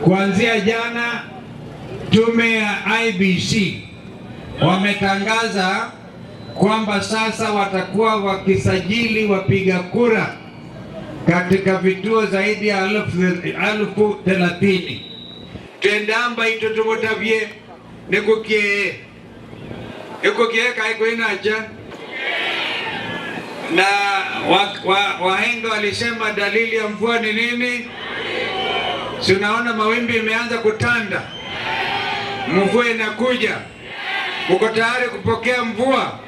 Kuanzia jana tume ya IEBC wametangaza kwamba sasa watakuwa wakisajili wapiga kura katika vituo zaidi ya 1030. Tendamba ito tumotavye nikukie kaikoinacha na wahenga walisema dalili ya mvua ni nini? Si unaona mawimbi imeanza kutanda, mvua inakuja. Uko tayari kupokea mvua?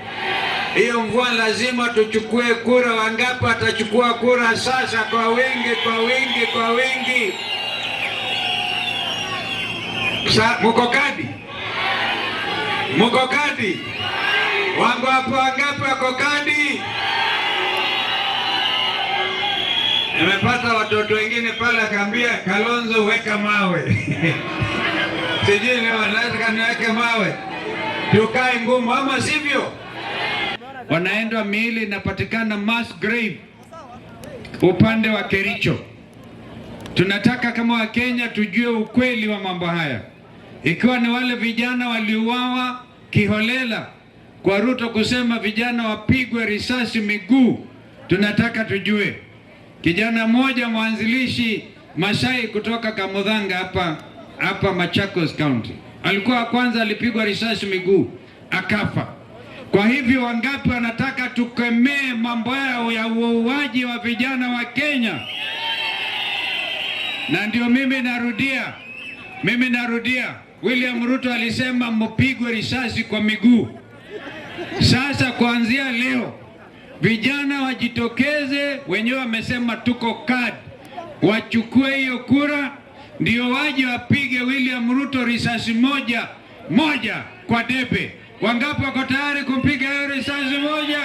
Hiyo mvua lazima tuchukue kura. Wangapi atachukua kura sasa? Kwa wingi, kwa wingi, kwa wingi. Muko kadi? Muko kadi? Wangapi wako kadi? Nimepata watoto wengine pale akaambia Kalonzo weka mawe. Sijui ni wanataka niweke mawe. Tukae ngumu ama sivyo? Wanaenda miili inapatikana mass grave upande wa Kericho. Tunataka kama Wakenya tujue ukweli wa mambo haya. Ikiwa ni wale vijana waliuawa kiholela kwa Ruto kusema vijana wapigwe risasi miguu, tunataka tujue. Kijana mmoja mwanzilishi Masai kutoka Kamudhanga hapa Machakos County, alikuwa kwanza alipigwa risasi miguu akafa. Kwa hivyo wangapi wanataka tukemee mambo yao ya uuaji wa vijana wa Kenya? Na ndio mimi narudia, William Ruto alisema mpigwe risasi kwa miguu. Sasa kuanzia leo vijana wajitokeze, wenyewe wamesema tuko card, wachukue hiyo kura ndio waje wapige William Ruto risasi moja kwa debe. Wangapi wako tayari kumpiga hiyo risasi moja?